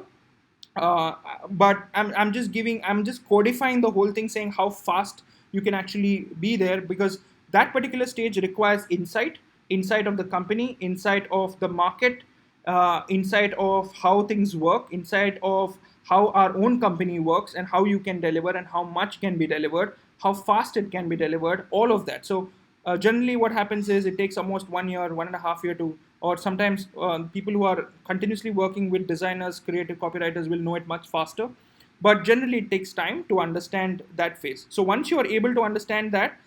S1: But I'm just codifying the whole thing, saying how fast you can actually be there, because that particular stage requires insight of the company, insight of the market, insight of how things work, insight of how our own company works, and how you can deliver, and how much can be delivered, how fast it can be delivered, all of that. So generally what happens is it takes almost 1 year, 1.5 year to, or sometimes people who are continuously working with designers, creative copywriters will know it much faster. But generally it takes time to understand that phase. So once you are able to understand that,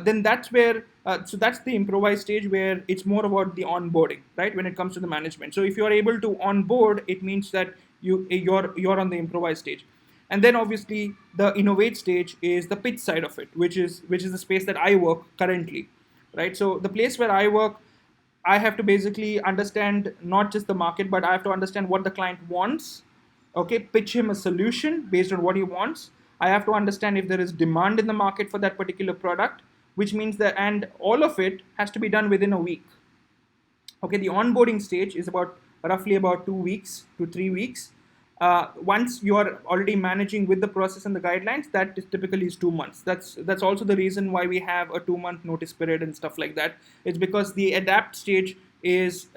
S1: then that's where, so that's the improvise stage, where it's more about the onboarding, right, when it comes to the management. So if you are able to onboard, it means that you're on the improvise stage. And then obviously the innovate stage is the pitch side of it, which is the space that I work currently, right? So the place where I work, I have to basically understand not just the market, but I have to understand what the client wants. Okay, pitch him a solution based on what he wants. I have to understand if there is demand in the market for that particular product, which means that, and all of it has to be done within a week. Okay, the onboarding stage is about roughly about 2 weeks to 3 weeks. Once you are already managing with the process and the guidelines, that is typically is 2 months. That's also the reason why we have a 2 month notice period and stuff like that. It's because the adapt stage is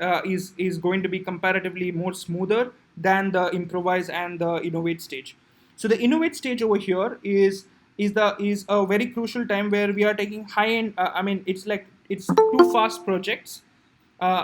S1: going to be comparatively more smoother than the improvise and the innovate stage. So the innovate stage over here is a very crucial time where we are taking high end. I mean, it's like it's too fast projects.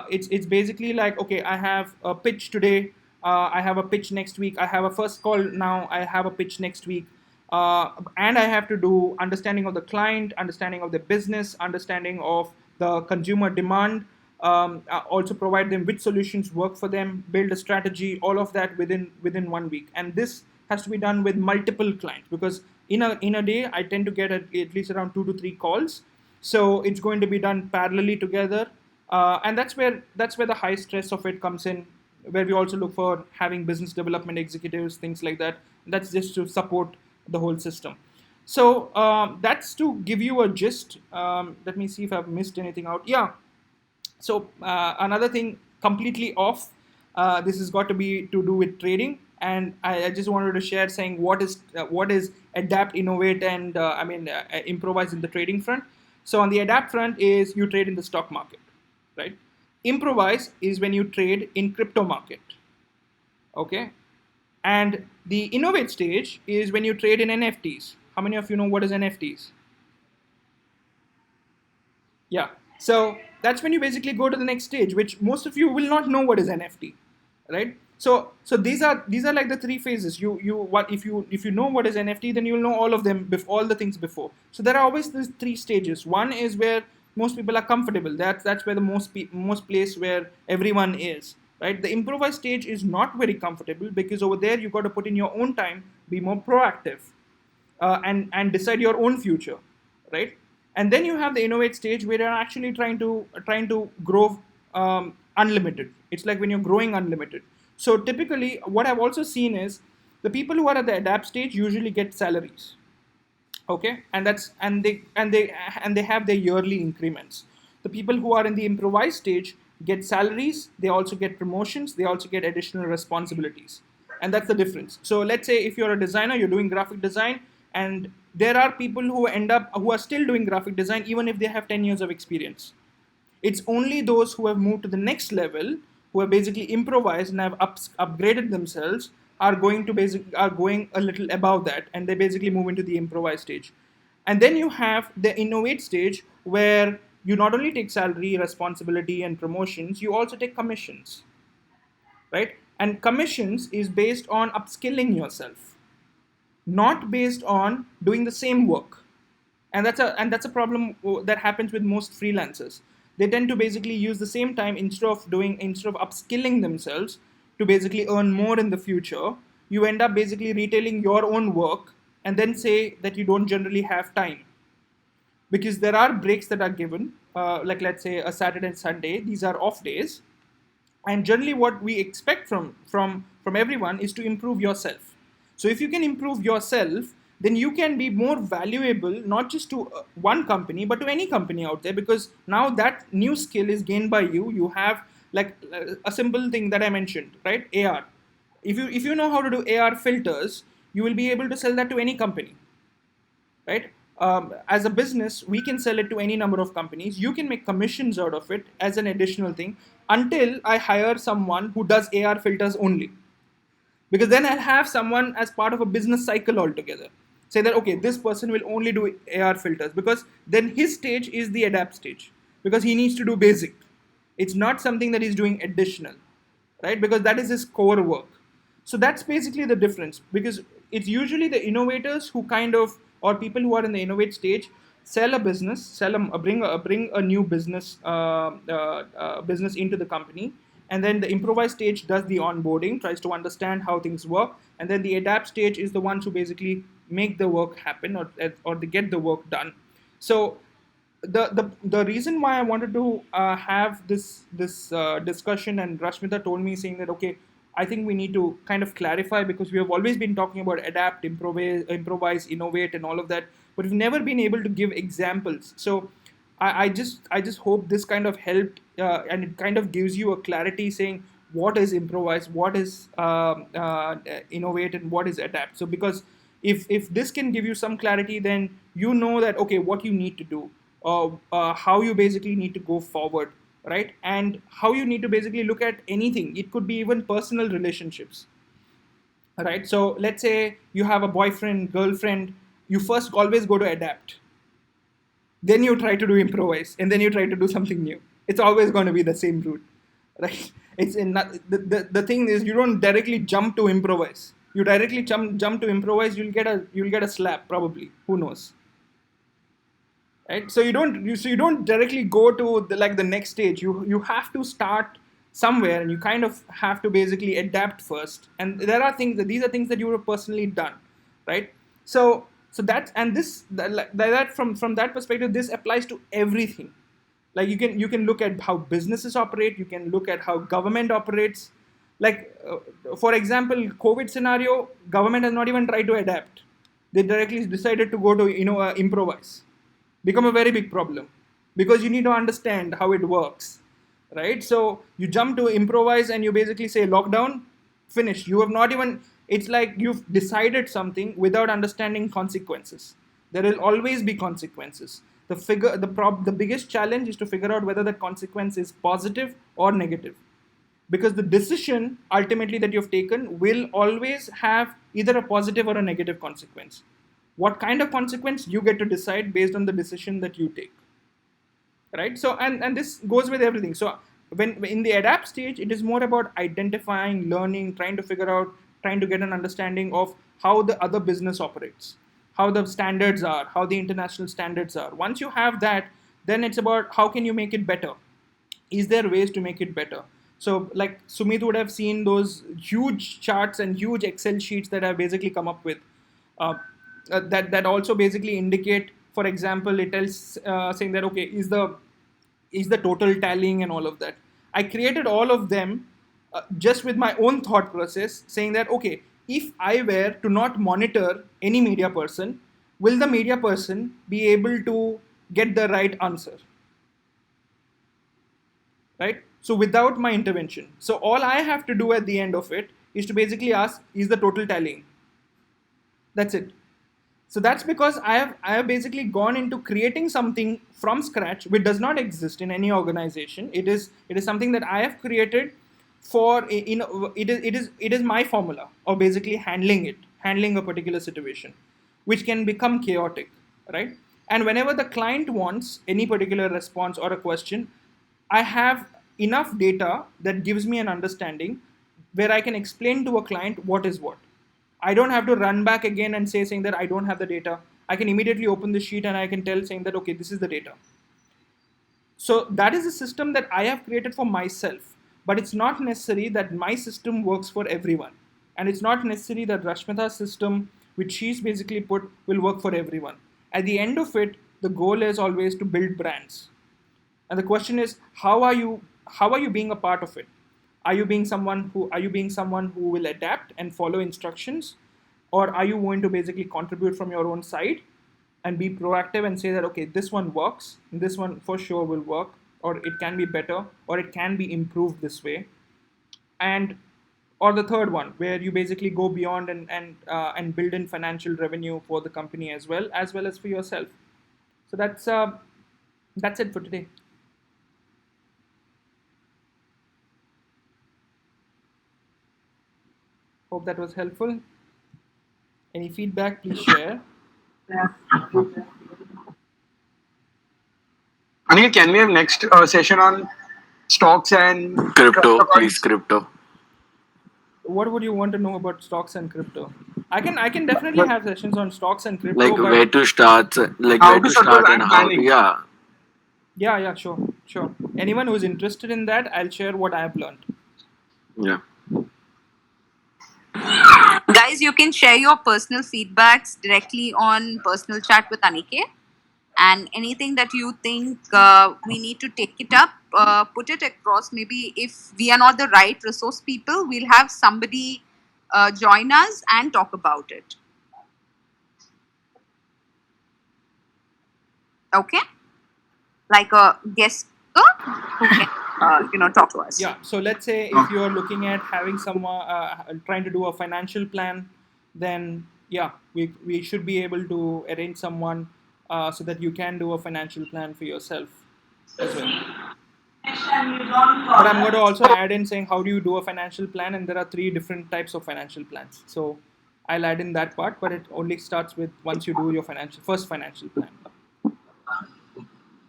S1: It's basically like, okay, I have a pitch today, I have a pitch next week, I have a first call now, I have a pitch next week, and I have to do understanding of the client, understanding of the business, understanding of the consumer demand, also provide them which solutions work for them, build a strategy, all of that within 1 week. And this has to be done with multiple clients, because in a day I tend to get at least around 2 to 3 calls. So it's going to be done parallelly together, and that's where the high stress of it comes in, where we also look for having business development executives, things like that. That's just to support the whole system. So that's to give you a gist. Let me see if I've missed anything out. Yeah. So another thing completely off. This has got to be to do with trading, and I just wanted to share saying what is adapt, innovate, and improvise in the trading front. So on the adapt front is you trade in the stock market, right? Improvise is when you trade in crypto market, okay? And the innovate stage is when you trade in NFTs. How many of you know what is NFTs? Yeah. So that's when you basically go to the next stage, which most of you will not know what is NFT, right? So these are like the three phases. You what if you know what is NFT, then you'll know all of them, all the things before. So there are always these three stages. One is where most people are comfortable. That's where the most place where everyone is, right? The improvise stage is not very comfortable because over there you got to put in your own time, be more proactive, and decide your own future, right? And then you have the innovate stage where you're actually trying to grow unlimited. It's like when you're growing unlimited. So typically, what I've also seen is the people who are at the adapt stage usually get salaries, okay, and they have their yearly increments. The people who are in the improvise stage get salaries, they also get promotions, they also get additional responsibilities, and that's the difference. So let's say if you're a designer, you're doing graphic design, and there are people who are still doing graphic design even if they have 10 years of experience. It's only those who have moved to the next level, who have basically improvised and have upgraded themselves, are going a little above that, and they basically move into the improvise stage. And then you have the innovate stage where you not only take salary, responsibility, and promotions, you also take commissions, right? And commissions is based on upskilling yourself, not based on doing the same work. And that's a problem that happens with most freelancers. They tend to basically use the same time instead of upskilling themselves to basically earn more in the future. You end up basically retailing your own work and then say that you don't generally have time, because there are breaks that are given, like let's say a Saturday and Sunday. These are off days, and generally what we expect from everyone is to improve yourself. So if you can improve yourself, then you can be more valuable, not just to one company but to any company out there, because now that new skill is gained by you. You have, like, a simple thing that I mentioned, right? AR. If you know how to do AR filters, you will be able to sell that to any company, right? As a business, we can sell it to any number of companies. You can make commissions out of it as an additional thing, until I hire someone who does AR filters only, because then I'll have someone as part of a business cycle altogether. Say that, okay, this person will only do AR filters, because then his stage is the adapt stage, because he needs to do basic. It's not something that he's doing additional, right? Because that is his core work. So that's basically the difference, because it's usually the innovators who kind of, or people who are in the innovate stage, sell a business, bring a new business into the company, and then the improvise stage does the onboarding, tries to understand how things work, and then the adapt stage is the ones who basically make the work happen, or they get the work done. So the reason why I wanted to have this discussion, and Rashmita told me, saying that, okay, I think we need to kind of clarify, because we have always been talking about adapt, improvise, innovate, and all of that, but we've never been able to give examples. So I just hope this kind of helped, and it kind of gives you a clarity, saying what is improvise, what is innovate, and what is adapt. So because if this can give you some clarity, then you know that, okay, what you need to do, how you basically need to go forward, right? And how you need to basically look at anything. It could be even personal relationships, right? So let's say you have a boyfriend, girlfriend. You first always go to adapt, then you try to do improvise, and then you try to do something new. It's always going to be the same route, right? It's in not, the thing is, you don't directly jump to improvise. You directly jump to improvise, you'll get a slap, probably, who knows, right? So you don't directly go to the next stage. You have to start somewhere, and you kind of have to basically adapt first. And there are things that these are things that you have personally done, right? So that, and that from that perspective, this applies to everything. Like, you can look at how businesses operate, you can look at how government operates. Like, for example, COVID scenario, government has not even tried to adapt. They directly decided to go to improvise. Become a very big problem, because you need to understand how it works, right? So you jump to improvise, and you basically say lockdown, finish. You have not even, it's like you've decided something without understanding consequences. There will always be consequences. The biggest challenge is to figure out whether the consequence is positive or negative. because the decision ultimately that you've taken will always have either a positive or a negative consequence. What kind of consequence you get to decide based on the decision that you take, right? So and this goes with everything. So when in the adapt stage, it is more about identifying, learning, trying to figure out, trying to get an understanding of how the other business operates, how the standards are, how the international standards are. Once you have that, then it's about how can you make it better. Is there ways to make it better? So like Sumit would have seen those huge charts and huge Excel sheets that I've basically come up with, uh, that also basically indicate, for example, it tells saying that okay, is the total tallying and all of that. I created all of them just with my own thought process, saying that okay, if I were to not monitor any media person, will the media person be able to get the right answer, right? So without my intervention, so all I have to do at the end of it is to basically ask, is the total tallying? That's it. So that's because I have basically gone into creating something from scratch which does not exist in any organization. It is something that I have created for it is my formula of basically handling a particular situation, which can become chaotic, right? And whenever the client wants any particular response or a question, I have enough data that gives me an understanding where I can explain to a client what is what. I don't have to run back again and saying that I don't have the data. I can immediately open the sheet and I can tell saying that okay, this is the data. So that is a system that I have created for myself. But it's not necessary that my system works for everyone. And it's not necessary that Rashmita's system, which she's basically put, will work for everyone. At the end of it, the goal is always to build brands. And the question is, how are you being a part of it? Are you being someone who will adapt and follow instructions, or are you going to basically contribute from your own side and be proactive and say that okay, this one works, this one for sure will work, or it can be better, or it can be improved this way, and or the third one where you basically go beyond and build in financial revenue for the company as well as for yourself. So that's it for today. Hope that was helpful. Any feedback, please share.
S2: Anil, can we have next session on stocks and
S3: Crypto,
S2: cryptocurrency?
S3: please, crypto.
S1: What would you want to know about stocks and crypto? I can definitely
S2: Like
S1: have sessions on stocks and
S3: Like
S1: crypto,
S3: where
S1: but
S3: to start, like
S2: how
S3: where
S2: to
S3: to
S2: start? Because
S3: start and
S2: I'm
S3: how to,
S2: planning.
S3: yeah.
S1: yeah, sure. Anyone who's interested in that, I'll share what I've learned.
S3: Yeah.
S4: Guys, you can share your personal feedbacks directly on personal chat with Anike. And anything that you think we need to take it up, put it across. Maybe if we are not the right resource people, we'll have somebody join us and talk about it. Okay? Like a guest speaker who can, talk to us.
S1: Yeah, so let's say if you're looking at having someone trying to do a financial plan, then yeah, we should be able to arrange someone so that you can do a financial plan for yourself as well. But I'm going to also add in saying how do you do a financial plan, and there are three different types of financial plans. So I'll add in that part, but it only starts with once you do your first financial plan.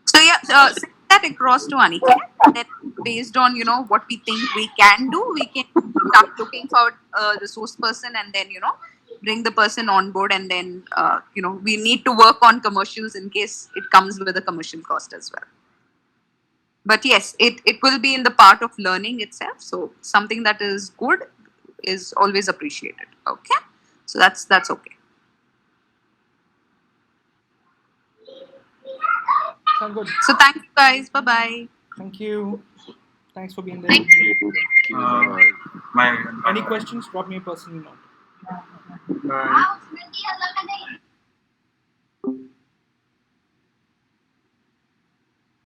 S4: So yeah, send that across to Anike. Then based on what we think we can do, we can start looking for a resource person, and then bring the person on board, and then we need to work on commercials in case it comes with a commercial cost as well. But yes, it will be in the part of learning itself. So something that is good is always appreciated. Okay, so that's okay.
S1: Sound good?
S4: So thank you guys. Bye bye.
S1: Thank you. Thanks for being there.
S4: Thank you.
S3: Thank you. Bye-bye.
S2: My
S1: Any questions? Drop me a personal note.
S2: Bye.